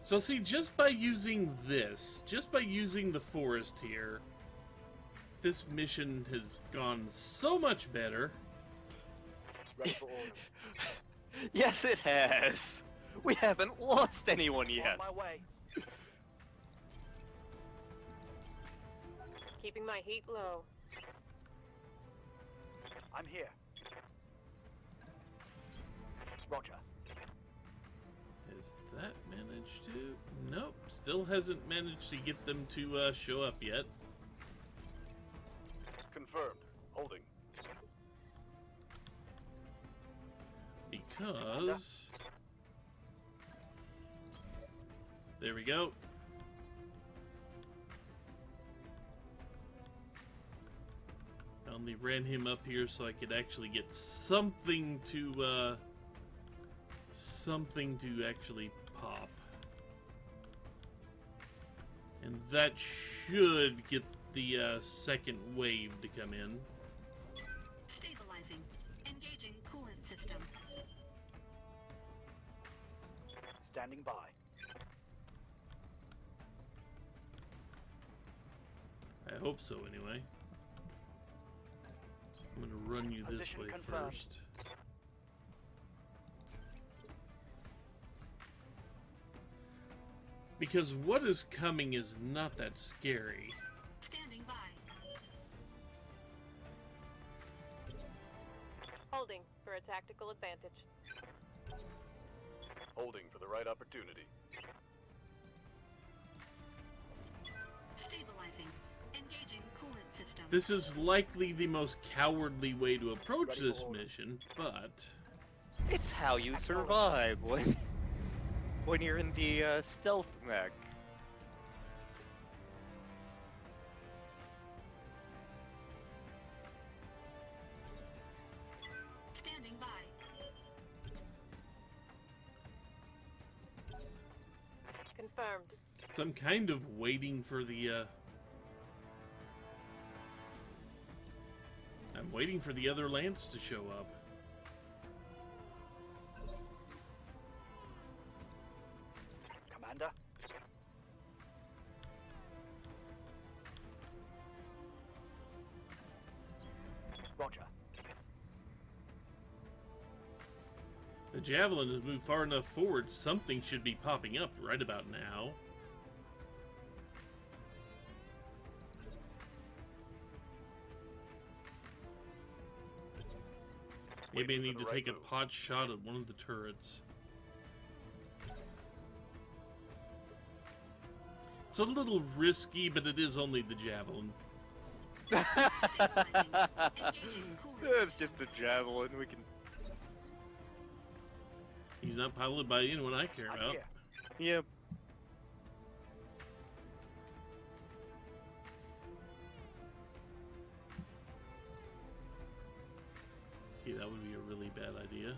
So see, just by using this, just by using the forest here, this mission has gone so much better. Ready for orders. Yes, it has. We haven't lost anyone yet. On my way. Keeping my heat low. I'm here. Roger. Has that managed to? Nope, still hasn't managed to get them to show up yet. Confirmed. Holding. Because... There we go. I only ran him up here so I could actually get something to actually pop. And that should get the second wave to come in. Stabilizing. Engaging coolant system. Standing by. I hope so, anyway. I'm gonna run you this Position way confirmed. first. Because what is coming is not that scary. Standing by. Holding for a tactical advantage. Holding for the right opportunity. Stabilizing. Engaging coolant system. This is likely the most cowardly way to approach Ready this for order. mission, but... It's how you survive when you're in the stealth mech. Standing by. Confirmed. So I'm kind of waiting for the, I'm waiting for the other Lance to show up. Commander. Roger. The Javelin has moved far enough forward, something should be popping up right about now. Maybe I need to take a pot shot at one of the turrets. It's a little risky, but it is only the Javelin. Stabilizing. Engaging coolant It's just a javelin. We can. He's not piloted by anyone I care I'm about. here. Yep. Yeah, that would be a really bad idea.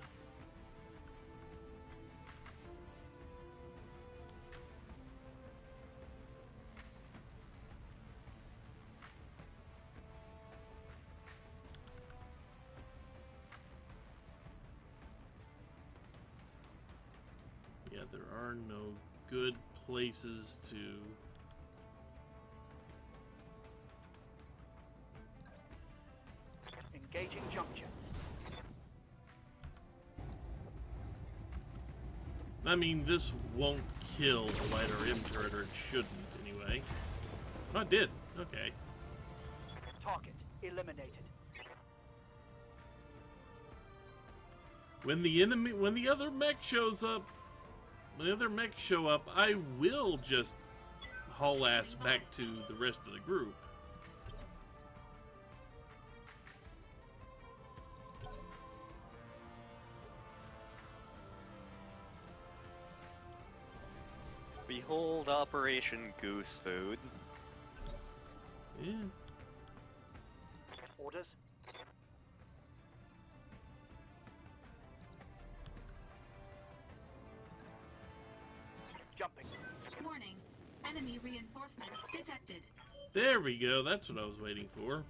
Yeah, there are no good places to... Engaging junction. I mean, this won't kill the lighter M turret, or it shouldn't anyway. Oh, it did. Okay. Target eliminated. When the other mech shows up, I will just haul ass back to the rest of the group. Behold Operation Goose Food. Yeah. Orders. Jumping. Warning. Enemy reinforcements detected. There we go. That's what I was waiting for.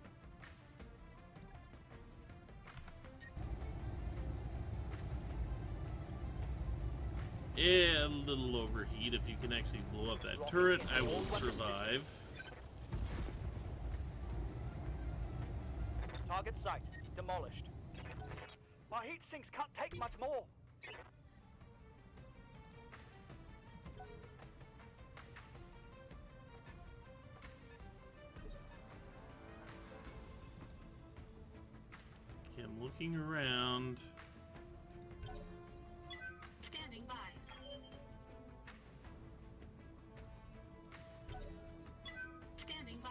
a little overheat. If you can actually blow up that turret, I will survive. Target site demolished. My heat sinks can't take much more. Okay, I'm looking around. Standing by. Standing by.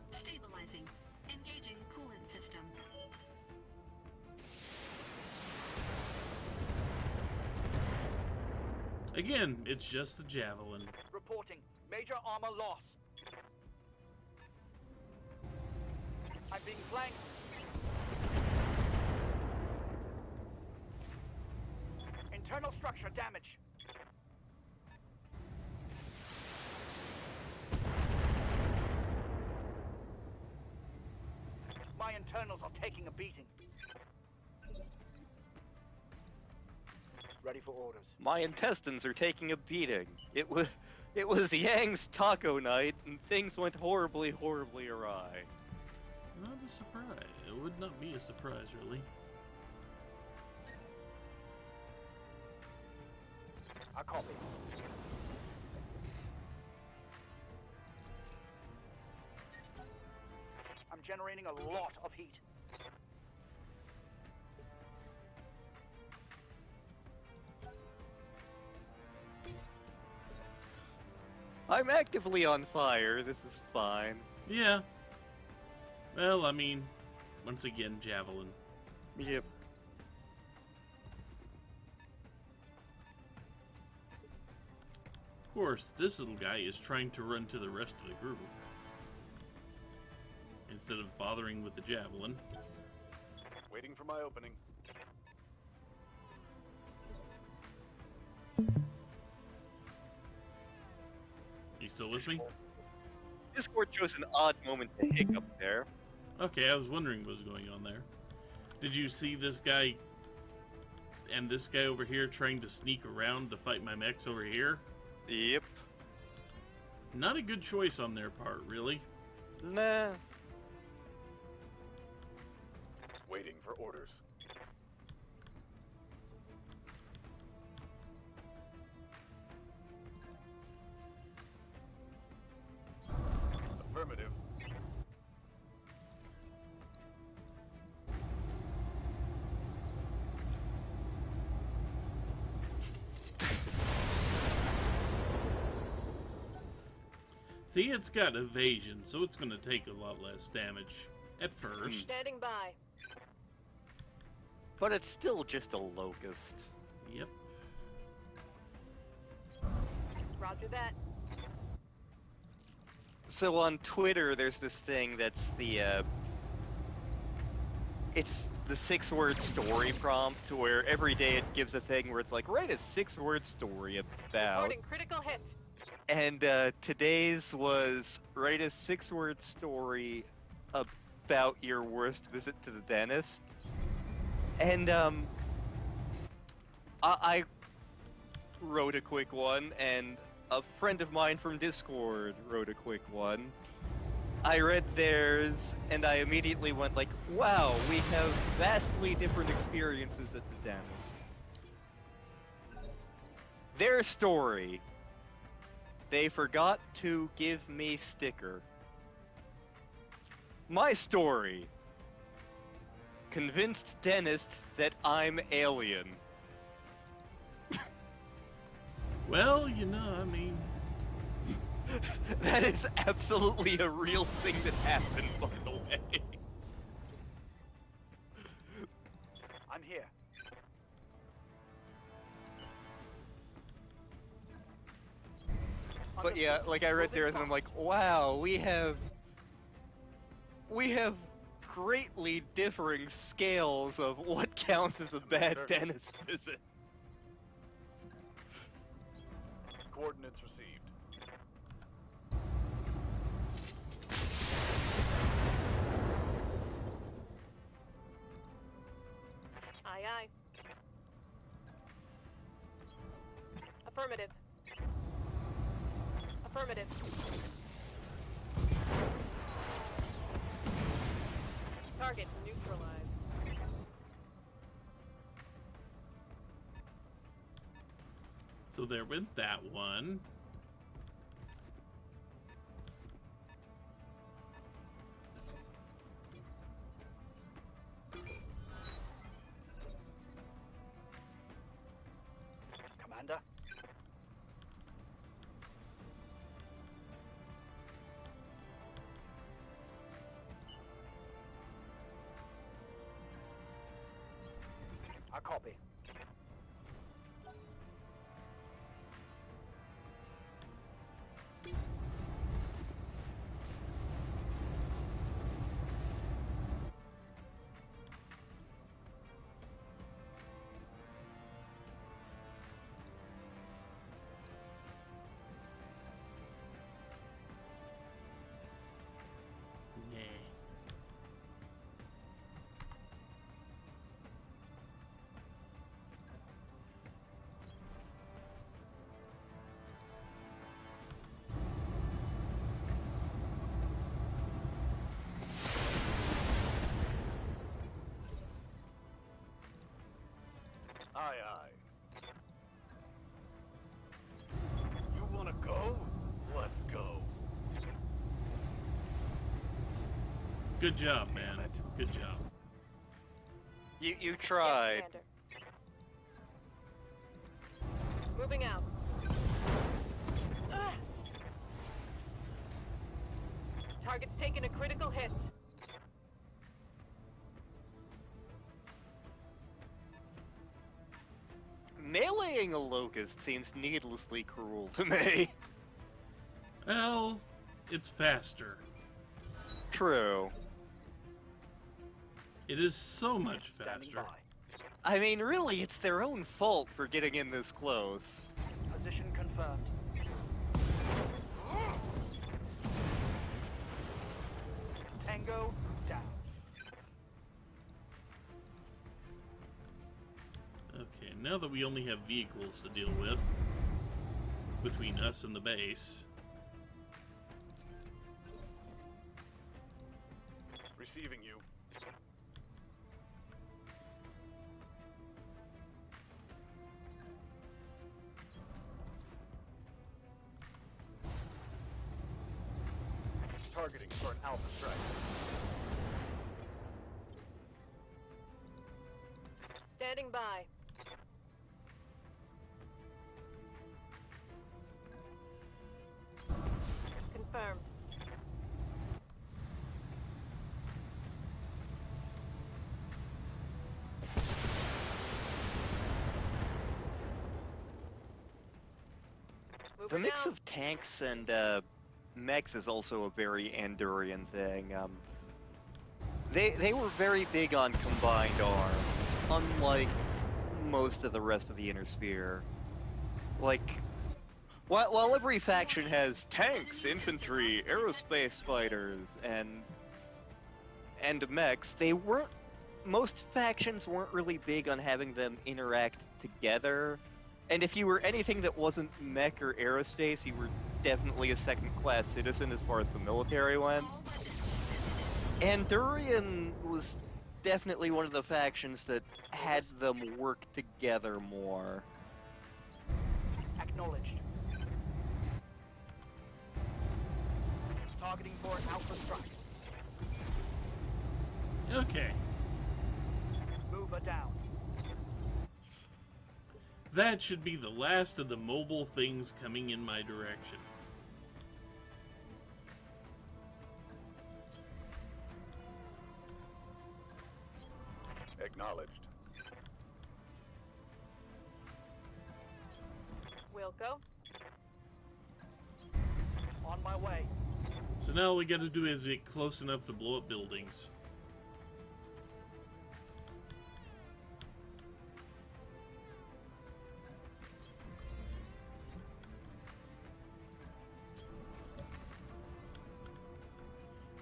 Stabilizing. Engaging coolant system. Again, it's just the Javelin. Reporting major armor loss. I'm being flanked. Internal structure damage. My internals are taking a beating. Ready for orders. My intestines are taking a beating. It was Yang's taco night, and things went horribly, horribly awry. Not a surprise. It would not be a surprise, really. I copy. I'm generating a lot of heat. I'm actively on fire. This is fine. Yeah. Well, I mean, once again, Javelin. Yep. Of course, this little guy is trying to run to the rest of the group instead of bothering with the Javelin. Waiting for my opening. You still with me? Discord chose an odd moment to hiccup there. Okay, I was wondering what was going on there. Did you see this guy and this guy over here trying to sneak around to fight my mechs over here? Yep. Not a good choice on their part, really. Nah. Waiting for orders. Affirmative. See, it's got evasion, so it's going to take a lot less damage at first. Standing by. But it's still just a locust. Yep. Roger that. So on Twitter, there's this thing that's it's the 6-word story prompt, to where every day it gives a thing where it's like, write a 6-word story about. Reporting critical hits. And today's was, write a 6-word story about your worst visit to the dentist. And I wrote a quick one, and a friend of mine from Discord wrote a quick one. I read theirs, and I immediately went like, wow, we have vastly different experiences at the dentist. Their story: they forgot to give me sticker. My story: convinced dentist that I'm alien. Well, you know, I mean, That is absolutely a real thing that happened, by the way. I'm here. But yeah, like I read theirs and I'm like, wow, we have greatly differing scales of what counts as a bad dentist visit. Coordinates received. Aye, aye. Affirmative. Affirmative. Target neutralized. So there went that one. Commander. I copy. Nah. Aye, aye. You wanna go? Let's go. Good job, man. Good job. You Yes, tried. Commander. Moving out. Ah! Target's taken a critical hit. Meleeing a locust seems needlessly cruel to me. Well, it's faster. True. It is so much Standing faster. by. I mean, really, it's their own fault for getting in this close. Position confirmed. Tango down. Okay, now that we only have vehicles to deal with, between us and the base, Receiving you. Targeting for an alpha strike. Standing by. Confirmed. The Moving mix out. of tanks and mechs is also a very Andorian thing. They were very big on combined arms, unlike most of the rest of the Inner Sphere. Like, while every faction has tanks, infantry, aerospace fighters, and mechs, most factions weren't really big on having them interact together. And if you were anything that wasn't mech or aerospace, you were definitely a second-class citizen as far as the military went. Andorian was definitely one of the factions that had them work together more. Acknowledged. Targeting for an alpha strike. okay. Mover down. That should be the last of the mobile things coming in my direction. Acknowledged. Wilco. On my way. So now all we gotta do is get close enough to blow up buildings.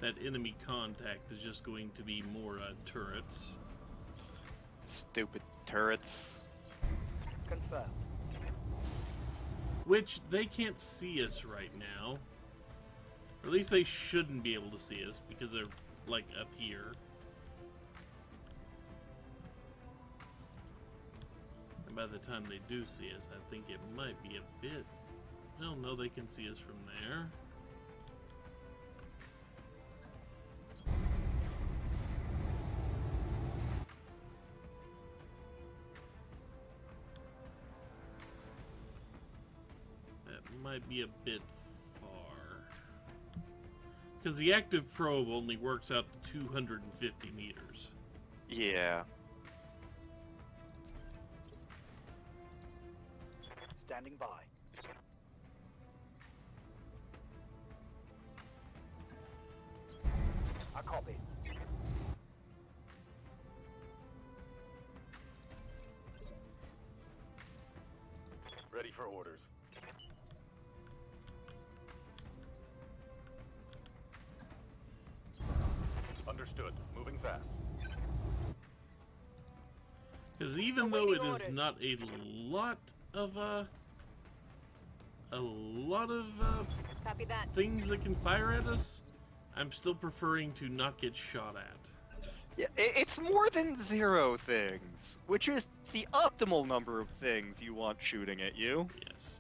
That enemy contact is just going to be more turrets. Stupid turrets. Confirmed. Which, they can't see us right now. Or at least they shouldn't be able to see us, because they're, like, up here. And by the time they do see us, I think it might be a bit... Well, no, they can see us from there. Might be a bit far. Because the active probe only works out to 250 meters. Yeah. Standing by. I copy. Ready for orders. Understood. Moving fast. Because even though it Awaiting is orders. not a lot of Copy that. things that can fire at us, I'm still preferring to not get shot at. Yeah, it's more than 0 things, which is the optimal number of things you want shooting at you. Yes.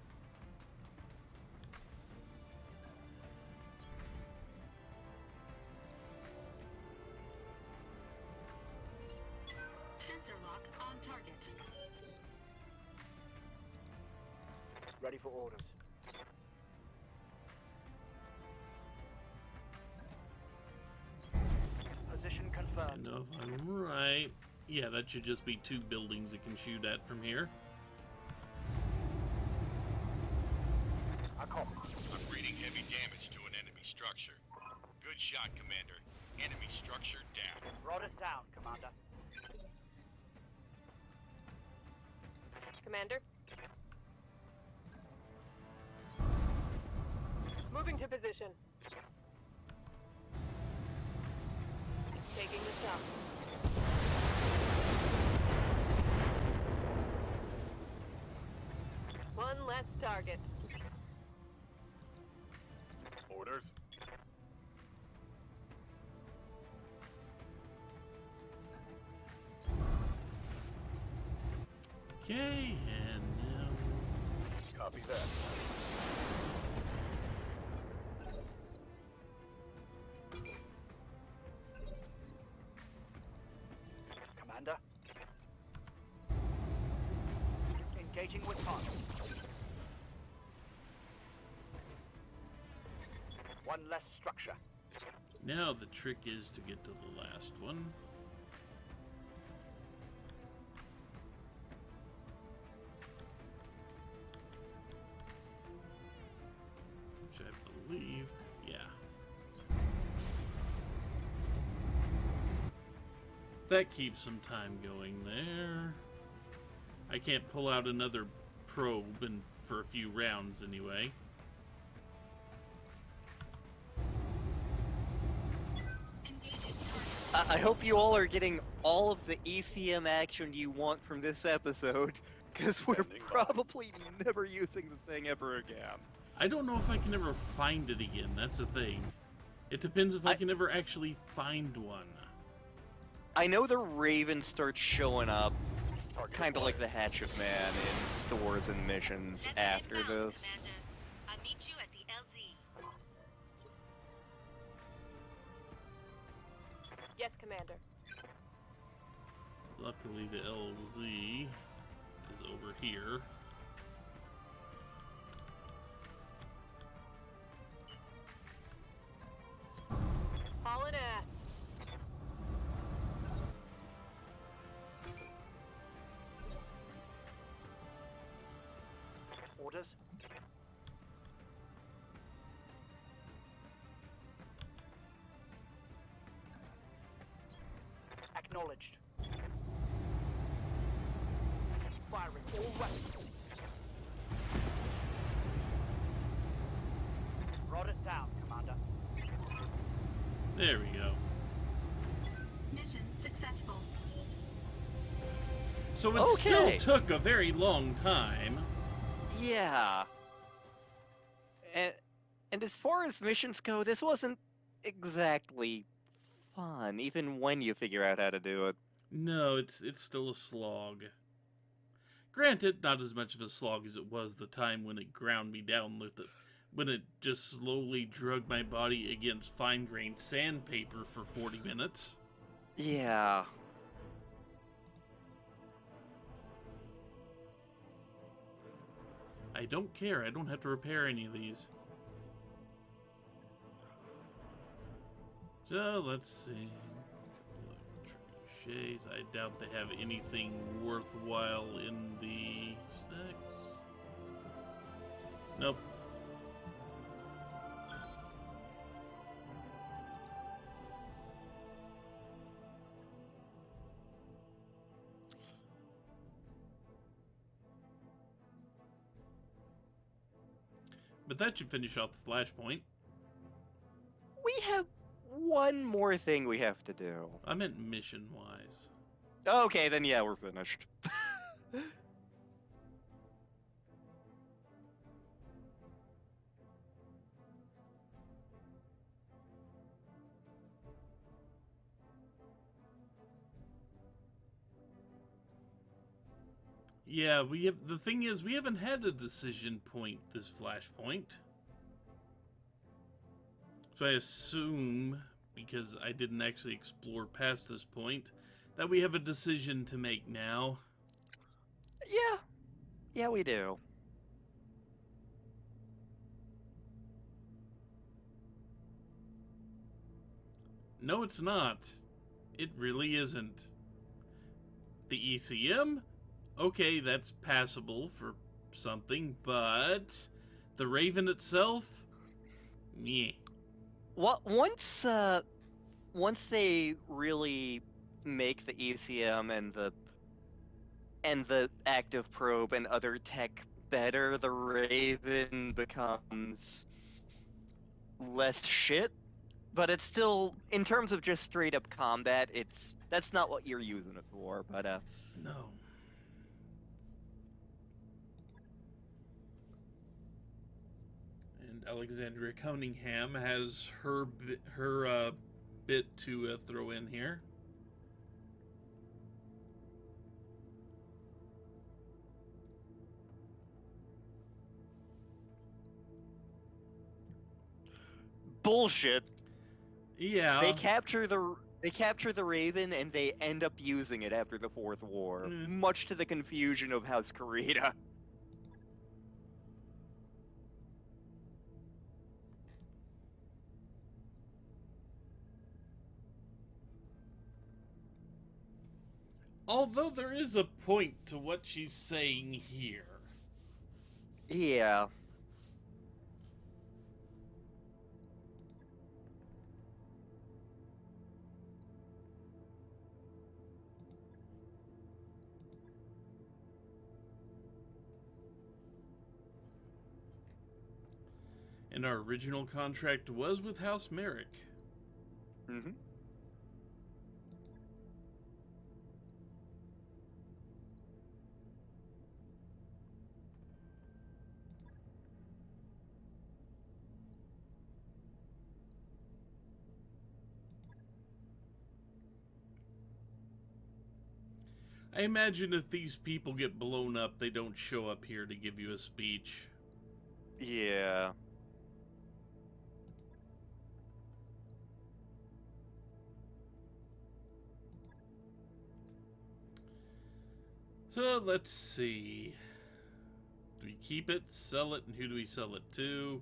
Sensor lock on target. Ready for orders. Position confirmed. And if I'm right, yeah, that should just be 2 buildings it can shoot at from here. I copy. I'm reading heavy damage to an enemy structure. Good shot, Commander. Enemy structure down. Brought us down, Commander. Commander? Moving to position. Taking the shot. One less target. Orders. Okay, and now... Copy that. Commander. Engaging with target. One less structure. Now the trick is to get to the last one. Which I believe, yeah. That keeps some time going there. I can't pull out another probe and for a few rounds anyway. Engaging target. I hope you all are getting all of the ECM action you want from this episode, because we're Standing by. probably never using the thing ever again. I don't know if I can ever find it again, that's the thing. It depends if I can ever actually find one. I know the Raven starts showing up, Target kind of like acquired. the Hatchet Man in stores and missions after this. Commander. I'll meet you at the LZ. Yes, Commander. Luckily the LZ is over here. Hauling ass. Orders. Acknowledged. Firing all weapons. Brought us down, Commander. There we go. Mission successful. So it still Okay. took a very long time. Yeah. And as far as missions go, this wasn't exactly fun, even when you figure out how to do it. No, it's still a slog. Granted, not as much of a slog as it was the time when it ground me down with it, when it just slowly drug my body against fine-grained sandpaper for 40 minutes. Yeah. I don't care, I don't have to repair any of these. So, let's see. A couple of trebuchets. I doubt they have anything worthwhile in the stacks. Nope. But that should finish off the flashpoint. We have one more thing we have to do. I meant mission-wise. Okay, then yeah, we're finished. Yeah, the thing is, we haven't had a decision point this flashpoint. So I assume, because I didn't actually explore past this point, that we have a decision to make now. Yeah. Yeah, we do. No, it's not. It really isn't. The ECM? Okay, that's passable for something, but the Raven itself? Meh. Well, once they really make the ECM and the active probe and other tech better, the Raven becomes less shit. But it's still, in terms of just straight up combat, that's not what you're using it for. But No. And Alexandria Cunningham has her bit to throw in here. bullshit. Yeah. They capture the Raven and they end up using it after the Fourth War, much to the confusion of House Kurita. Although there is a point to what she's saying here. Yeah. And our original contract was with House Merrick. Mm-hmm. I imagine if these people get blown up, they don't show up here to give you a speech. Yeah. So let's see. Do we keep it, sell it, and who do we sell it to?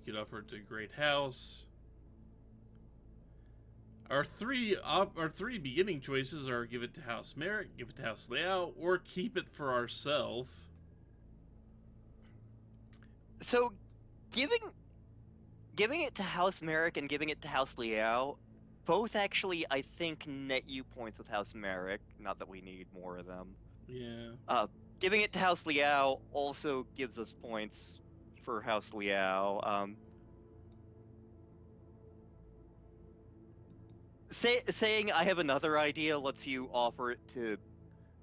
We could offer it to a great house. Our three beginning choices are give it to House Merrick, give it to House Liao, or keep it for ourselves. So, giving it to House Merrick and giving it to House Liao, both actually, I think, net you points with House Merrick. Not that we need more of them. Yeah. Giving it to House Liao also gives us points for House Liao. Saying I have another idea lets you offer it to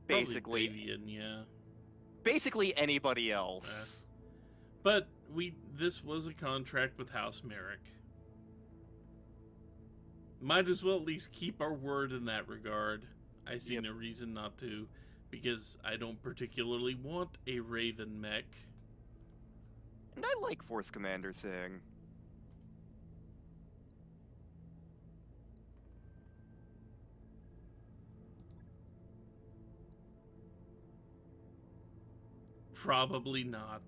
basically Davian, yeah. basically anybody else. But this was a contract with House Merrick. Might as well at least keep our word in that regard. I see no reason not to, because I don't particularly want a Raven mech. And I like Force Commander Singh. Probably not.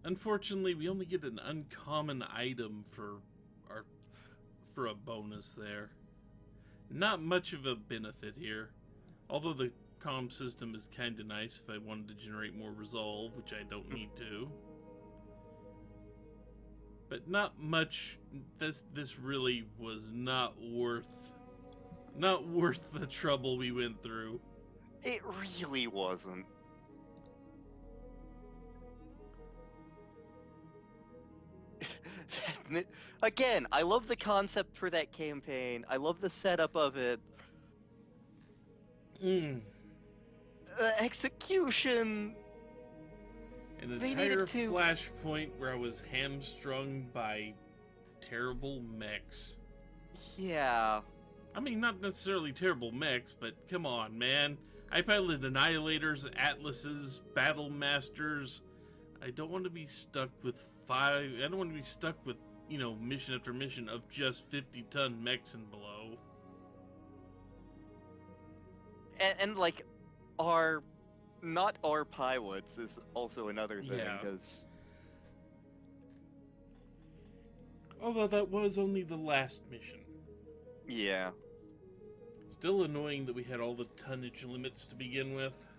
Unfortunately, we only get an uncommon item for a bonus there. Not much of a benefit here. Although the comm system is kind of nice if I wanted to generate more resolve, which I don't need to. But not much. This really was not worth the trouble we went through. It really wasn't. Again, I love the concept for that campaign. I love the setup of it. Execution. An They entire needed to- flashpoint where I was hamstrung by terrible mechs. Yeah. I mean, not necessarily terrible mechs, but come on, man. I piloted Annihilators, Atlases, Battle Masters. I don't want to be stuck with I don't want to be stuck with, mission after mission of just 50-ton mechs and below. And like, not our pilots is also another thing, Yeah. because... Although that was only the last mission. Yeah. Still annoying that we had all the tonnage limits to begin with.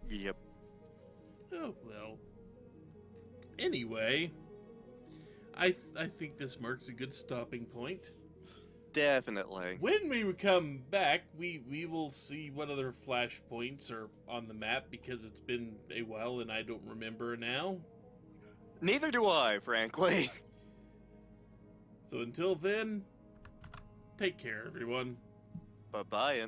Yep. Oh, well. Anyway, I think this marks a good stopping point. Definitely. When we come back, we will see what other flashpoints are on the map, because it's been a while and I don't remember now. Neither do I, frankly. So until then, take care, everyone. Bye-bye.